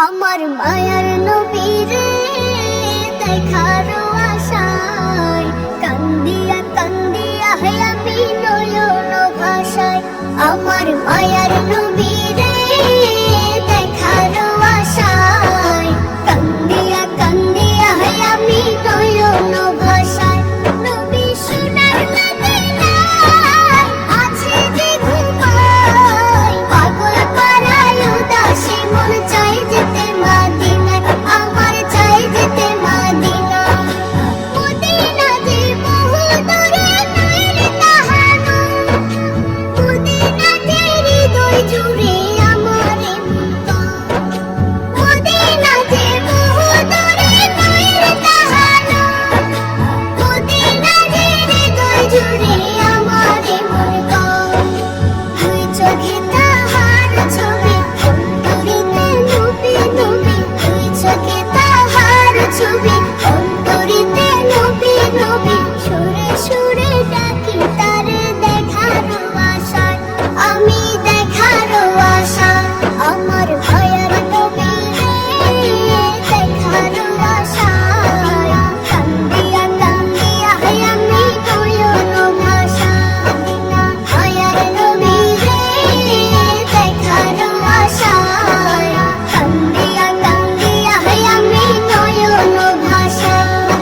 আমার মায়ার নবীরে দেখার আশায় কান্দিয়া কান্দিয়া হে আমি নয়ন ভাষায়। আমার মায়ার নবীরে দেখার আশায় কান্দিয়া কান্দিয়া হে আমি নয়ন ভাষায়। নবী সোনার মদিনায় আছে যে ঘুমায়, পাগল পারায় উদাসী মন চাই যেতে মদিনায়, আমার চাই যেতে মদিনায়। মদিনা যে বহু দূরে নয় রে তাহানো, মদিনা যে হৃদয় জুড়ে আমার মন। মদিনা যে বহু দূরে নয় রে তাহানো, মদিনা যে হৃদয় জুড়ে আমার মন। দুই চোখে তাহার ছবি অন্তরিতে নবী নবী, দুই চোখে তাহার ছবি অন্তরিতে নবী নবী। সুরে সুরে ডাকি তারে দেখার আশায়, আমি দেখার আশায়। আমার ভয়ের নবীরে দেখার আশায় কান্দিয়া কান্দিয়া হে আমি নয়ন ভাষায়। ভয়ের নবীরে দেখার আশায় কান্দিয়া কান্দিয়া হে আমি নয়ন ভাষায়।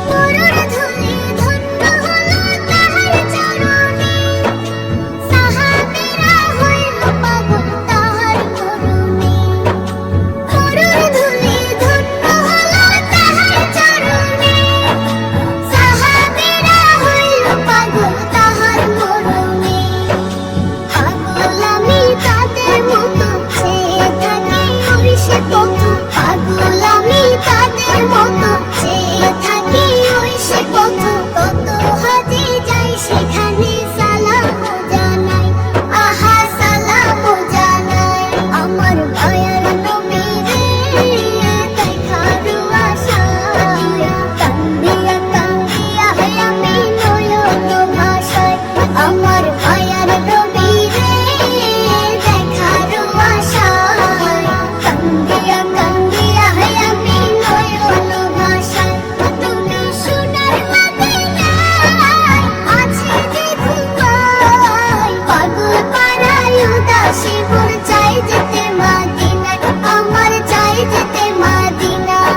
মরুর ধুলি ধন্য হলো তাহার চরণে, সাহাবীরা হইল পাগল তাহার করুণে। মরুর ধুলি ধন্য হলো তাহার চরণে, সাহাবীরা হইল পাগল তাহার করুণে। পাগল আমি তাদের মতো চেয়ে থাকি ওই সে পথ, পাগল আমি তাদের মতো চেয়ে থাকি ওই সে পথ। কত হাজি যাই সেখানে সালাম জানাই, আহা সালাম জানাই। আমার ভয়ের নবীরে দেখার আশায় কান্দিয়া কান্দিয়া হে আমি নয়ন ভাষায়। আমার ভয়ের নবীরে দেখার আশায় কান্দিয়া কান্দিয়া হে আমি নয়ন ভাষায়। তুমি সোনার মদিনায় আছে যে ঘুমায়, পাগল পারায় উদাসী মন চাই যেতে মদিনায়, আমার চাই যেতে মদিনায়।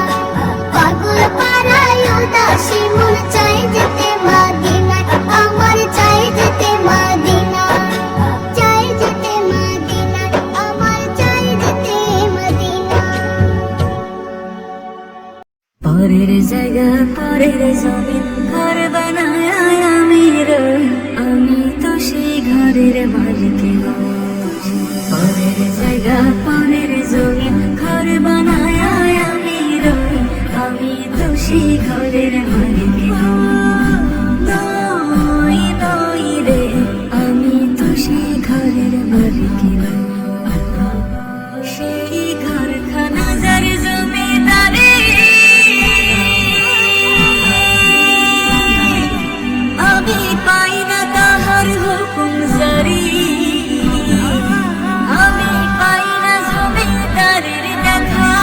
পাগল পারায় উদাসী মন চাই যেতে মদিনায়, আমার চাই যেতে মদিনায়। চাই যেতে মদিনায়, আমার চাই যেতে মদিনায়। পরের জায়গা পরের জমিন ঘর বানায় আমি রই, আমি তো সেই ঘরের মালিক নই। পরের জায়গা পরের জমিন ঘর বানায় আমি রই, আমি তো সেই ঘরের মালিক নই। নই রে, আমি তো সেই ঘরের মালিক নই। সেই ঘরখানা যার জমিদারি আমি পাই না তাহার হুকুম জারি, আমি পাই না জমিদারের দেখা,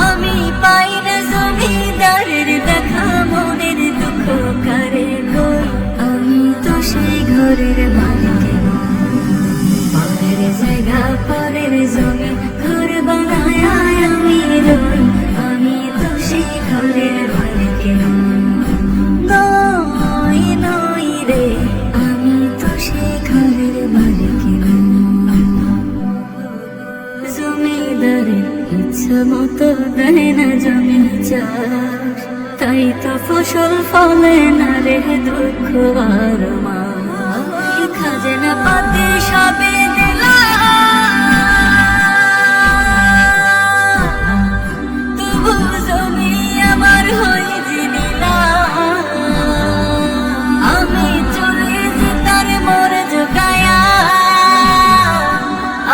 আমি পাই না জমিদারের দেখা। মনের দুঃখ কারে কই, আমি তো সেই ঘরের মালিক নই। পরের জায়গা পরের জমি ঘর বানায় আমি রই, আমি তো সেই ঘরের মালিক নই। নই রে, আমি তো সেই ঘরের মালিক নই। জমিদারের ইচ্ছা মতো দেয় না জমি চাষ, তাই তো ফসল ফলে না রে দুঃখ আর মা। খাজনা পাতি সবে দিলাম, তবু জমি আমার হই জিনিলাম। আমি চলে যে তার মোর জোগায়া,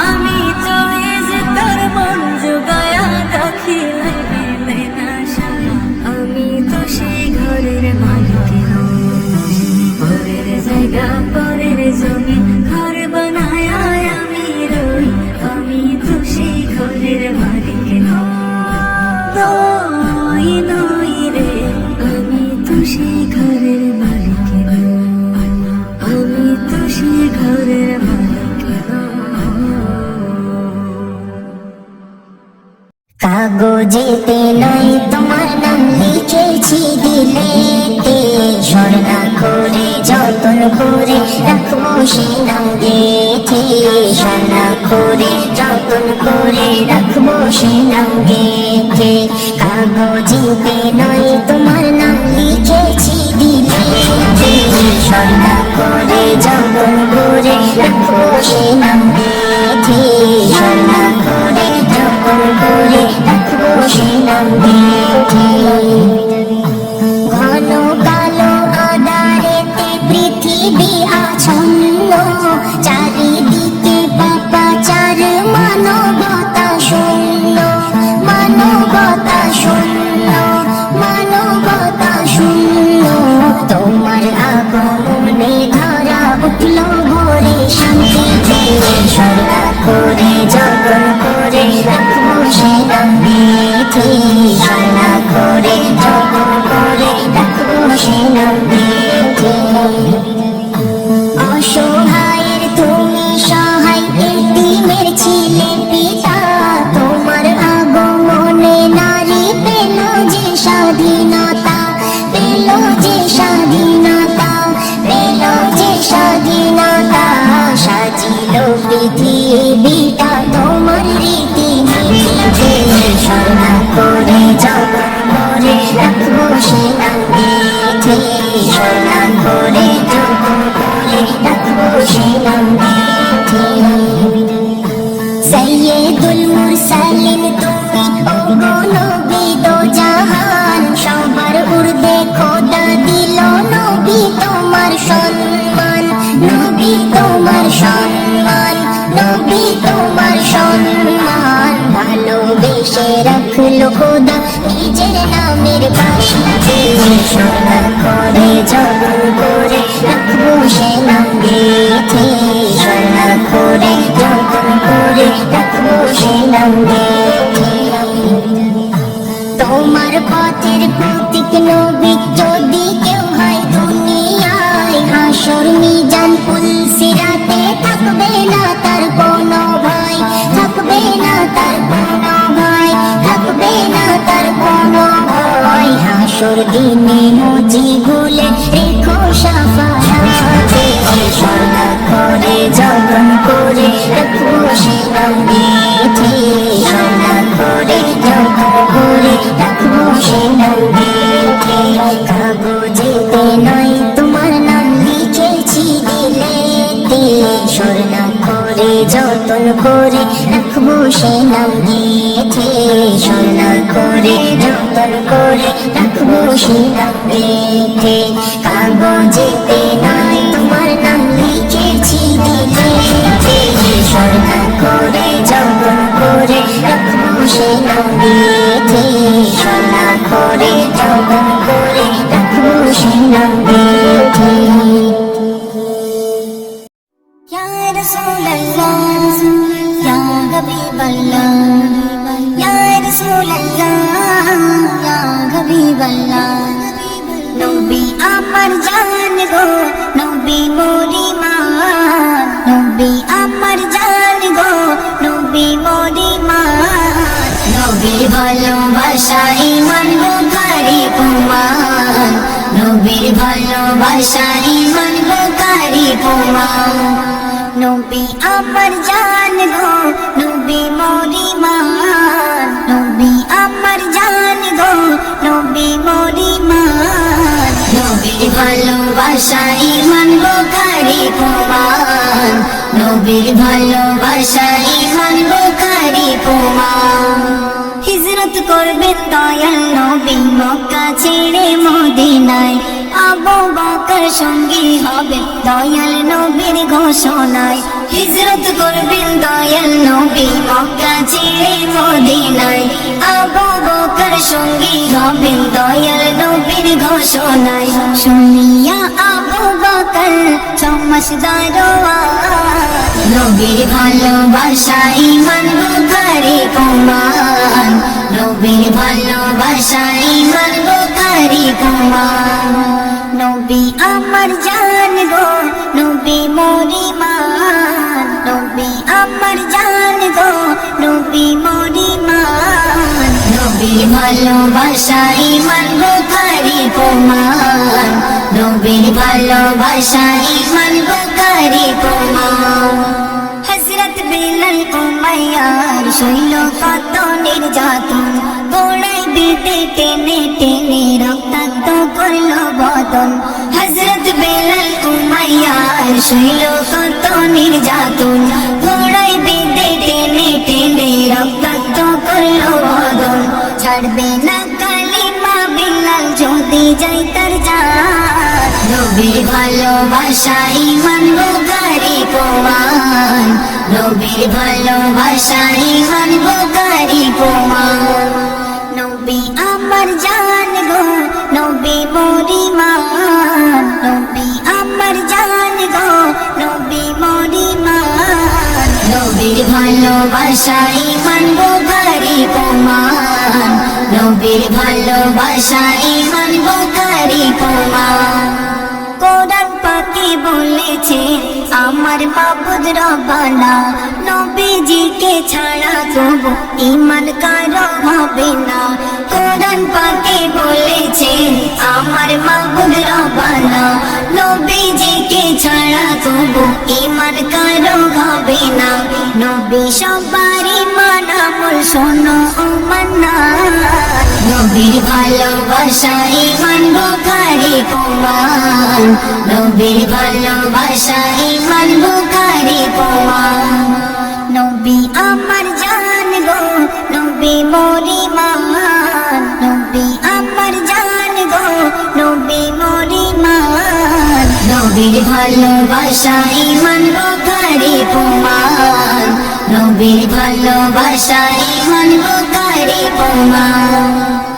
আমি চলে যে তার মন জোগায়া। দেখিলে মেলে না সায়া, আমি তো সেই ঘরের মালিক নই। পরের জায়গা পরের জমি ঘর বানায়া কাগজেতে নয় তোমার নাম লিখেছি দিলেতে, স্বর্ণাক্ষরে যতন করে রাখবো সে নাম গেথে, স্বর্ণাক্ষরে যতন করে রাখবো সে নাম গেথে। কাগজেতে নয় তোমার নাম লিখেছি দিলেতে, স্বর্ণাক্ষরে যতন করে রাখবো সে নাম গেথে, স্বর্ণাক্ষরে যতন করে রাখবো সে নাম গেথে। ঘন কালো আধারেতে পৃথিবী আচ্ছন্ন, চারিদিকে পাপাচার মানবতা শূন্য, মানবতা শূন্য, মানবতা শূন্য। তোমার আগমনে ধরা উঠল ভোরে শান্তিতে, স্বর্ণাক্ষরে যতন করে রাখবো সে নাম গেথে, স্বর্ণাক্ষরে যতন করে রাখবো সে নাম গেথে। অসহায়ের তুমি সহায়, এতিমের ছিলে পিতা, তোমার আগমনে নারী পেল যে স্বাধীনতা, পেল যে স্বাধীনতা, পেল যে স্বাধীনতা। সাজিল পৃথিবীটা তোমার রীতি নীতিতে, স্বর্ণাক্ষরে যতন করে রাখবো সে নাম গেথে, স্বর্ণাক্ষরে যতন করে রাখবো সে নাম গেথে। সৈয়দুল মুরসালিন তুমি ওগো নবী দো জাহান, সবার উর্দে খোদা দিল নবী তোমার সম্মান, নবী তোমার সম্মান, নবী তোমার সম্মান। ভালোবেসে রাখলো খোদা নিজের নামের বাসিতে, স্বর্ণাক্ষরে যতন করে রাখবো সে নাম গেথে, স্বর্ণাক্ষরে যতন করে রাখবো সে নাম গেথে। তোমার পথের প্রতীক নবী যদি কেউ হয় দুনিয়ায়, হাসর মিজান পুলসিরাতে থাকবে না তার কোনো ভয়, থাকবে না তার কোনো ভয়, থাকবে না তার কোনো ভয়। হাসর দিনে মজি ভুলে রেখো সাফায়াতে, স্বর্ণাক্ষরে যতন করে রাখবো সে নাম গেথে, স্বর্ণাক্ষরে যতন করে রাখবো সে নাম গেথে। কাগজেতে নয় তোমার নাম লিখেছি দিলেতে, স্বর্ণাক্ষরে যতন করে রাখবো সে নাম গেথে, স্বর্ণাক্ষরে যতন করে রাখবো সে নাম গেথে। কাগজেতে নয় তোমার নাম লিখেছি দিলেতে, স্বর্ণাক্ষরে যতন করে রাখবো সে নাম গেথে, স্বর্ণাক্ষরে যতন করে রাখবো সে নাম গেথে। ইয়া রাসূলুল্লাহ ইয়া হাবিবাল্লাহ, ইয়া রাসূলুল্লাহ ইয়া হাবিবাল্লাহ। নবী আমার জান গো, নবী মোরি মান, নবী আমার জান গো, নবী মোরি মান। নবীর ভালোবাসা ঈমান বুখারী প্রমাণ, নবীর ভালোবাসা ঈমান বুখারী প্রমাণ। নবী আমার জান গো, নবী মোরি মান, নবী আমার জান গো, নবী মোরি মান। নবীর ভালোবাসা ঈমান বুখারী প্রমাণ, নবীর ভালোবাসা ঈমান বুখারী প্রমাণ। হিজরত করবেন দয়াল নবী মক্কা ছেড়ে মদিনায়, আবু বকর সঙ্গী হবে দয়াল নবীর ঘোষণায়। হিজরত করবেন দয়াল নবী মক্কা ছেড়ে মদিনায়, আবু বকর সঙ্গী হবেন দয়াল নবীর ঘোষণায়। শুনিয়া আবু বকর চমৎকার আওয়াজ, নবীর ভালোবাসা ঈমান বুখারী প্রমাণ, নবীর ভালোবাসা ঈমান বুখারী প্রমাণ। নবী আমার জান গো, নবী মোরি মান, নবী আমার জান গো, নবী মোরি মান। ভালোবাসা ঈমান বুখারী প্রমাণ নবীর ভালোবাসা ঈমান বুখারী প্রমাণ হযরত বিলাল উমাইয়ার সইল কত নির্যাতন গোড়ায় বেঁধে টেনে টেনে রক্তাক্ত করল বদন হযরত বিলাল উমাইয়ার সইল কত নির্যাতন গোড়ায় বেঁধে টেনে টেনে রক্তাক্ত করল বদন ছাড়বে না কালিমা বিলাল যদি যাই তার জান নবীর ভালোবাসা ঈমান বুখারী প্রমাণ নবীর ভালোবাসা ঈমান বুখারী প্রমাণ নবী আমার জান গো নবী মোরি মান নবী আমার জান গো নবী মোরি মান নবীর ভালোবাসা ঈমান বুখারী প্রমাণ নবীর ভালোবাসা ঈমান বুখারী প্রমাণ কোরআন পাকে বলেছে আমার মাবুদ রব্বানা নবীজিকে ছাড়া তবু ঈমান কারো হবে না কোরআন পাকে বলেছে আমার মাবুদ রব্বানা নবীজিকে ছাড়া তবু ঈমান কারো হবে না নবী সবারই মানামুল শোনো ও মান্না নবীর ভালোবাসা ঈমান বুখারী প্রমাণ নবীর ভালোবাসা ঈমান বুখারী প্রমাণ নবী আমার জান গো নবী মোরি মান নবী আমার জান গো নবী মোরি মান নবীর ভালোবাসা ঈমান বুখারী প্রমাণ নবীর ভালোবাসা ঈমান বুখারী প্রমাণ